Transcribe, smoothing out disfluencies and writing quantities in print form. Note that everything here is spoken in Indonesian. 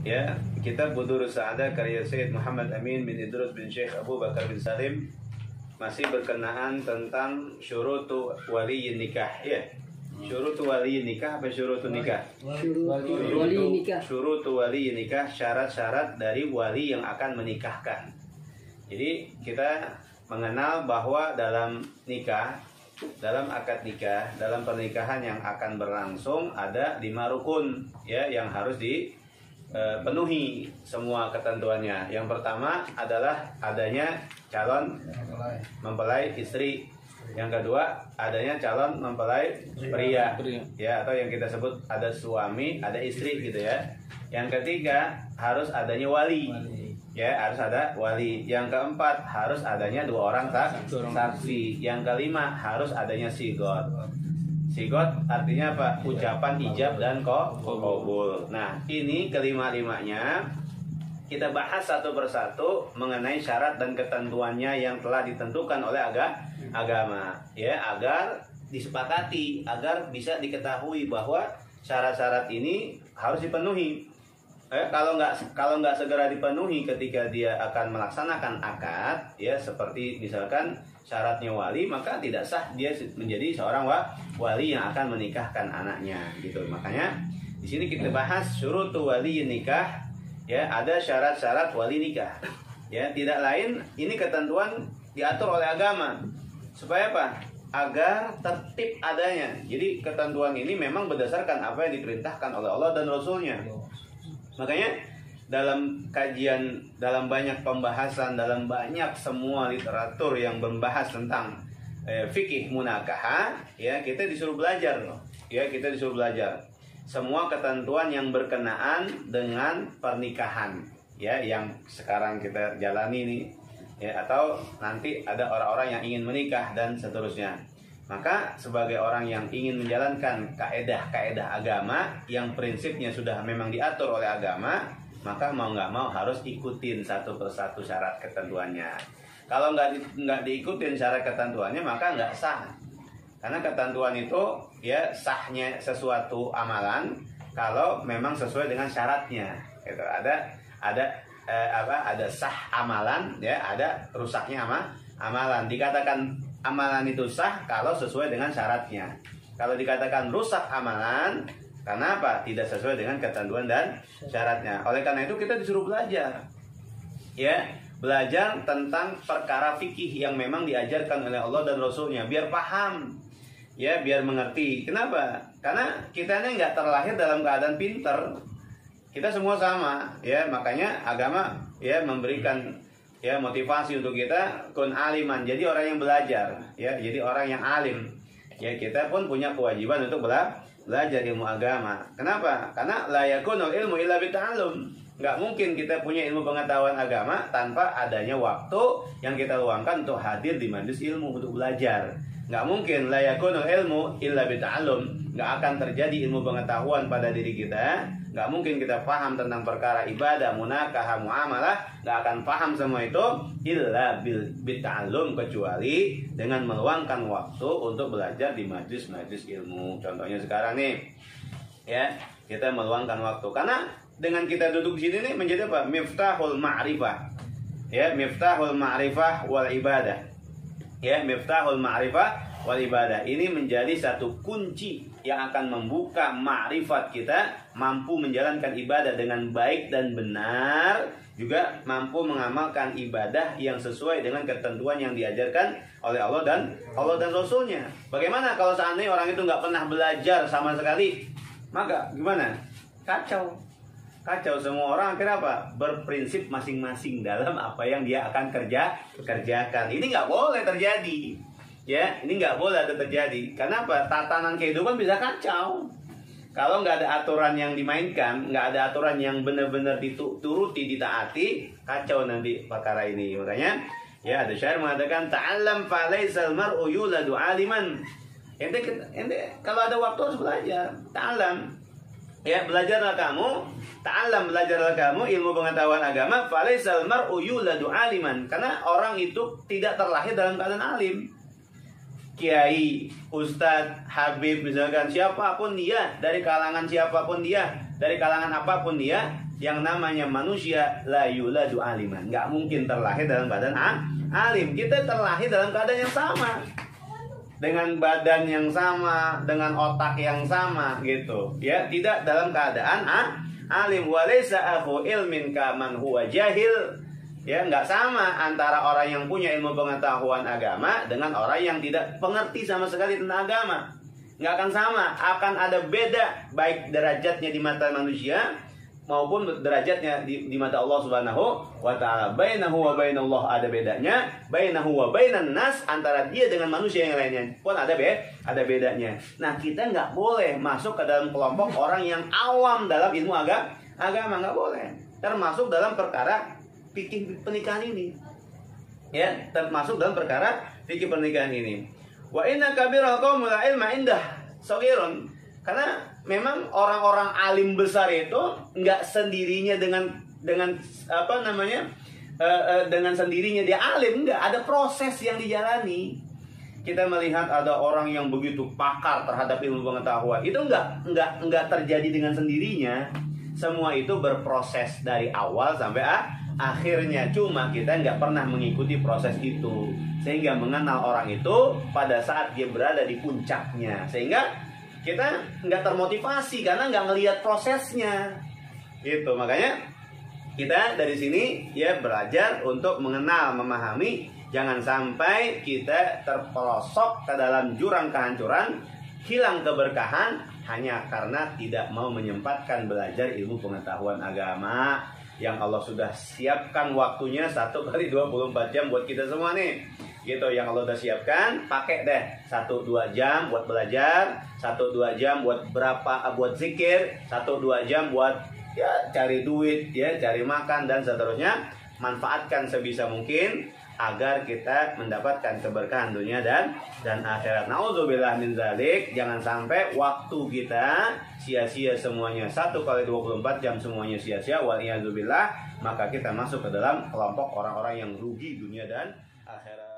Ya, kitab Budur Sa'adah karya Syed Muhammad Amin bin Idrus bin Syekh Abu Bakar bin Salim masih berkenaan tentang syurutu wali nikah ya. Syurutu wali nikah apa syurutu nikah? Syurutu wali nikah, syarat-syarat dari wali yang akan menikahkan. Jadi kita mengenal bahwa dalam nikah, dalam akad nikah, dalam pernikahan yang akan berlangsung ada 5 rukun ya yang harus dipenuhi semua ketentuannya. Yang pertama adalah adanya calon mempelai istri. Yang kedua adanya calon mempelai pria ya, atau yang kita sebut ada suami, ada istri gitu ya. Yang ketiga harus adanya wali. Ya, harus ada wali. Yang keempat harus adanya 2 orang saksi. Yang kelima harus adanya sigot. Sigot artinya apa? Ucapan ijab dan qabul. Nah, ini kelima-limanya kita bahas satu persatu mengenai syarat dan ketentuannya yang telah ditentukan oleh agama ya, agar disepakati, agar bisa diketahui bahwa syarat-syarat ini harus dipenuhi. Kalau nggak segera dipenuhi ketika dia akan melaksanakan akad ya, seperti misalkan syaratnya wali, maka tidak sah dia menjadi seorang wali yang akan menikahkan anaknya gitu. Makanya di sini kita bahas syurutu wali nikah ya, ada syarat-syarat wali nikah ya. Tidak lain, ini ketentuan diatur oleh agama supaya apa? Agar tertib adanya. Jadi ketentuan ini memang berdasarkan apa yang diperintahkan oleh Allah dan Rasulnya. Makanya dalam kajian, dalam banyak pembahasan, dalam banyak semua literatur yang membahas tentang fikih munakaha ya, kita disuruh belajar loh. Ya, kita disuruh belajar semua ketentuan yang berkenaan dengan pernikahan ya, yang sekarang kita jalani ini ya, atau nanti ada orang-orang yang ingin menikah dan seterusnya. Maka sebagai orang yang ingin menjalankan kaedah-kaedah agama yang prinsipnya sudah memang diatur oleh agama, maka mau nggak mau harus ikutin satu persatu syarat ketentuannya. Kalau nggak diikutin syarat ketentuannya, maka nggak sah. Karena ketentuan itu ya sahnya sesuatu amalan kalau memang sesuai dengan syaratnya. Gitu. Ada sah amalan ya, ada rusaknya amalan. Dikatakan amalan itu sah kalau sesuai dengan syaratnya. Kalau dikatakan rusak amalan, karena apa? Tidak sesuai dengan ketentuan dan syaratnya. Oleh karena itu kita disuruh belajar. Ya, belajar tentang perkara fikih yang memang diajarkan oleh Allah dan Rasulnya, biar paham. Ya, biar mengerti. Kenapa? Karena kita ini nggak terlahir dalam keadaan pinter. Kita semua sama, ya. Makanya agama ya memberikan ya motivasi untuk kita kun aliman, jadi orang yang belajar ya, jadi orang yang alim ya. Kita pun punya kewajiban untuk belajar ilmu agama. Kenapa? Karena la yakunul ilmu illa bita'allum. Nggak mungkin kita punya ilmu pengetahuan agama tanpa adanya waktu yang kita luangkan untuk hadir di majelis ilmu untuk belajar. Nggak mungkin la yakunul ilmu illa bita'allum. Nggak akan terjadi ilmu pengetahuan pada diri kita. Nggak mungkin kita paham tentang perkara ibadah, munakah, muamalah. Nggak akan paham semua itu illa bita'allum, kecuali dengan meluangkan waktu untuk belajar di majlis-majlis ilmu. Contohnya sekarang nih ya, kita meluangkan waktu. Karena dengan kita duduk di sini nih menjadi apa? Miftahul ma'rifah. Ya, miftahul ma'rifah wal ibadah. Ya, miftahul ma'rifah wal ibadah. Ini menjadi satu kunci yang akan membuka ma'rifat kita, mampu menjalankan ibadah dengan baik dan benar, juga mampu mengamalkan ibadah yang sesuai dengan ketentuan yang diajarkan oleh Allah dan Rasulnya. Bagaimana kalau seandainya orang itu nggak pernah belajar sama sekali? Maka gimana? Kacau semua orang. Akhirnya apa? Berprinsip masing-masing dalam apa yang dia akan kerjakan. Ini nggak boleh terjadi. Ya, ini nggak boleh ada terjadi. Karena apa? Tatanan kehidupan bisa kacau. Kalau nggak ada aturan yang dimainkan, nggak ada aturan yang benar-benar dituruti, ditaati, kacau nanti perkara ini. Makanya, ya ada syair mengatakan, ta'allam falaisal mar'u yuladu aliman. Ente kalau ada waktu harus belajar. Ta'allam. Ya, belajarlah kamu. Ta'allam, belajarlah kamu ilmu pengetahuan agama. Falaisal mar'u yuladu aliman. Karena orang itu tidak terlahir dalam keadaan alim. Kiai, ustadz, habib misalkan, siapapun dia, dari kalangan siapapun dia, dari kalangan apapun dia, yang namanya manusia la yuladu aliman, nggak mungkin terlahir dalam badan alim. Kita terlahir dalam keadaan yang sama, dengan badan yang sama, dengan otak yang sama gitu ya, tidak dalam keadaan alim. Walaysa akhu ilmin kaman huwa jahil, ya, nggak sama antara orang yang punya ilmu pengetahuan agama dengan orang yang tidak pengerti sama sekali tentang agama. Nggak akan sama, akan ada beda, baik derajatnya di mata manusia maupun derajatnya di mata Allah Subhanahu wa taala. Bainahu wa bainallah, ada bedanya. Bainahu wa bainan nas, antara dia dengan manusia yang lainnya pun ada bedanya. Nah, kita nggak boleh masuk ke dalam kelompok orang yang awam dalam ilmu agama, nggak boleh. Termasuk dalam perkara fikih pernikahan ini. Ya, termasuk dalam perkara fikih pernikahan ini. Wa inna kabiral qaumil ilma indah saghirun. Karena memang orang-orang alim besar itu nggak sendirinya dengan apa namanya dengan sendirinya dia alim, nggak, ada proses yang dijalani. Kita melihat ada orang yang begitu pakar terhadap ilmu pengetahuan, itu nggak terjadi dengan sendirinya. Semua itu berproses dari awal sampai akhirnya. Cuma kita nggak pernah mengikuti proses itu, sehingga mengenal orang itu pada saat dia berada di puncaknya, sehingga kita nggak termotivasi karena nggak ngelihat prosesnya. Gitu, makanya kita dari sini ya belajar untuk mengenal, memahami. Jangan sampai kita terpelosok ke dalam jurang kehancuran, hilang keberkahan hanya karena tidak mau menyempatkan belajar ilmu pengetahuan agama yang Allah sudah siapkan waktunya 1 kali 24 jam buat kita semua nih. Gitu, yang Allah udah siapkan, pakai deh 1-2 jam buat belajar, 1-2 jam buat buat zikir, 1-2 jam buat ya cari duit, ya cari makan dan seterusnya. Manfaatkan sebisa mungkin agar kita mendapatkan keberkahan dunia dan akhirat. Nauzubillah min dzalik. Jangan sampai waktu kita sia-sia semuanya, 1 kali 24 jam semuanya sia-sia, wal iyadzubillah. Maka kita masuk ke dalam kelompok orang-orang yang rugi dunia dan akhirat.